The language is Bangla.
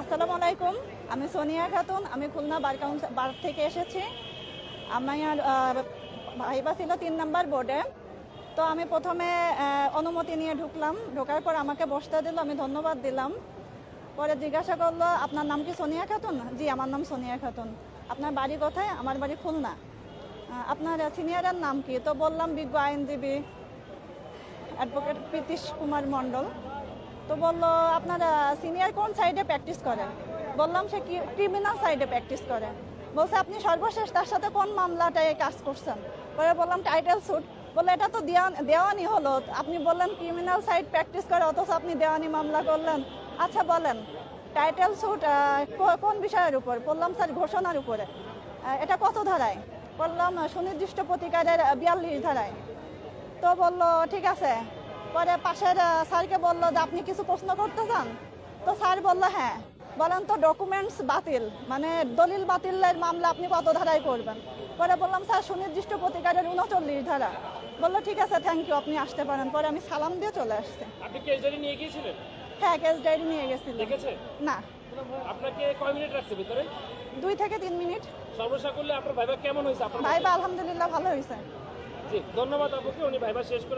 আসসালামু আলাইকুম। আমি সোনিয়া খাতুন। আমি খুলনা বার থেকে এসেছি। আমার ভাইবা ছিল ৩ নাম্বার বোর্ডে। তো আমি প্রথমে অনুমতি নিয়ে ঢুকলাম। ঢোকার পর আমাকে বসতে দিল, আমি ধন্যবাদ দিলাম। পরে জিজ্ঞাসা করলো, আপনার নাম কি সোনিয়া খাতুন? জি, আমার নাম সোনিয়া খাতুন। আপনার বাড়ি কোথায়? আমার বাড়ি খুলনা। আপনার সিনিয়রের নাম কি? তো বললাম বিজ্ঞ আইনজীবী অ্যাডভোকেট প্রীতিশ কুমার মণ্ডল। তো বললো, আপনার সিনিয়র কোন সাইডে প্র্যাকটিস করেন? বললাম সে ক্রিমিনাল সাইডে প্র্যাকটিস করে। বলছে, আপনি সর্বশেষ তার সাথে কোন মামলাটায় কাজ করছেন? পরে বললাম টাইটেল সুট। বললো, এটা তো দেওয়ানি হলো, আপনি বললেন ক্রিমিনাল সাইড প্র্যাকটিস করে, অথচ আপনি দেওয়ানি মামলা করলেন। আচ্ছা বলেন, টাইটেল সুট কোন বিষয়ের উপর? বললাম স্যার ঘোষণার উপরে। এটা কত ধারায়? বললাম সুনির্দিষ্ট প্রতিকারের ৪২ ধারায়। তো বললো ঠিক আছে। পরে পাশের স্যারকে বললো যে আপনি কিছু প্রশ্ন করতে চান? তো স্যার বললো হ্যাঁ। বলেন তো ডকুমেন্টস বাতিল, মানে দলিল বাতিলের মামলা আপনি কত ধারায় করবেন? পরে বললাম স্যার সুনির্দিষ্ট প্রতিকারের ৩৯ ধারা। বললো ঠিক আছে, থ্যাংক ইউ, আপনি আসতে পারেন। পরে আমি সালাম দিয়ে চলে আসছি। আপনি কেস ডায়েরি নিয়ে গিয়েছিলেন? হ্যাঁ, কেস ডায়েরি নিয়ে গেছিলাম। দেখেছে? না। আপনাকে কয় মিনিট রাখছে ভিতরে? ২ থেকে ৩ মিনিট। সর্বশেষ করলে আপনার ভাইবা কেমন হয়েছে? আপনার ভাইবা আলহামদুলিল্লাহ ভালো হয়েছে। জি, ধন্যবাদ আপনাকে। উনি ভাইবা শেষ করে